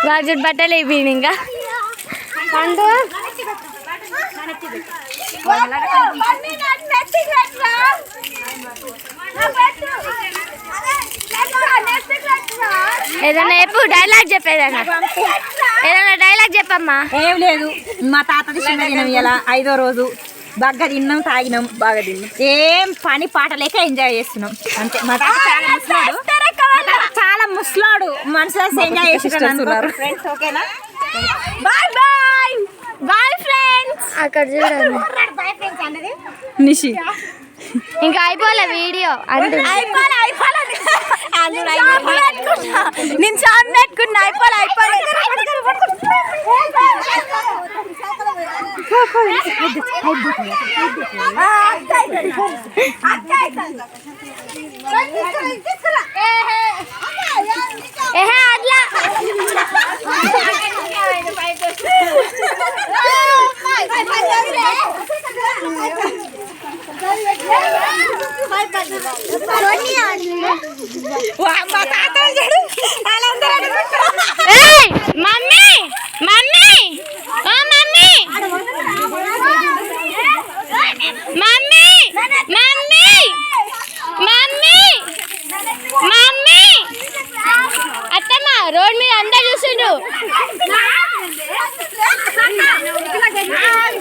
గాజుట్ బట్టలు అయిపోయింది ఇంకా పండు ఏదైనా చెప్పు డైలాగ్ చెప్పేదన్నా ఏదైనా డైలాగ్ చెప్పమ్మా. ఏం లేదు, మా తాతది చిన్న దినం ఇలా 5వ రోజు బాగా తిన్నాం తాగినాం బాగా తిన్నాం ఏం పని పాట లేక ఎంజాయ్ చేస్తున్నాం అంతే. మా తాత చాలా ముసలాడు మనసులో ఎంజాయ్ చేస్తున్నారు ఫ్రెండ్స్. ఓకేనా, బాయ్ బాయ్ బాయ్ ఫ్రెండ్స్. అక్కడ చూడండి నిషి ఇంకా అయిపోలే వీడియో అంటే నేను చాన్ పెట్టుకున్నా అయిపోలే అట్లా mummy mummy mummy mummy mummy mummy mummy అత్తమ్మ రోడ్ మీద అందరు చూసిండ్రు.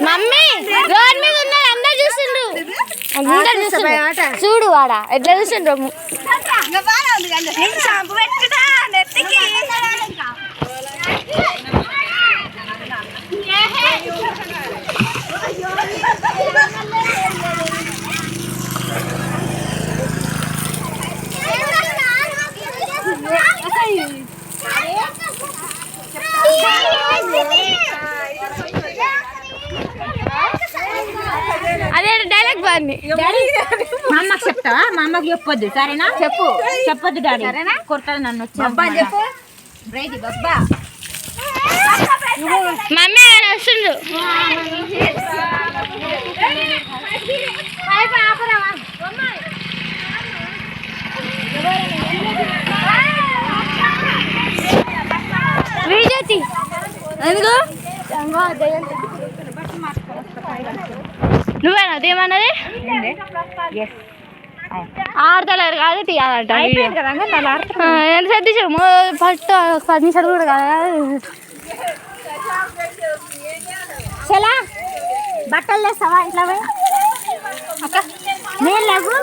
మమ్మీ రోడ్ మీద ఉన్నారు అందరు చూసిండ్రు. చూడు వాడ ఎట్లా చూసిండ్రు. అదే డైలాగ్ బాగుంది. మా అమ్మకి చెప్తావా? మా అమ్మకి చెప్పొద్దు సరేనా? చెప్పొద్దు డాడీ కొడతాడు నన్ను వచ్చి. చెప్పు మమ్మీ ఆయన వస్తుండ్రు. వీడియోతి ఎందుకు నువ్వేనా తీయమన్నది? ఆడతలేరు కాదు తీయాలంట. ఎంత తీసాము ఫస్ట్ 10 నిమిషాలు కూడా కాదు. చలా బట్టలు లేస్తావా ఇంట్లో అక్క? నేను లేవు.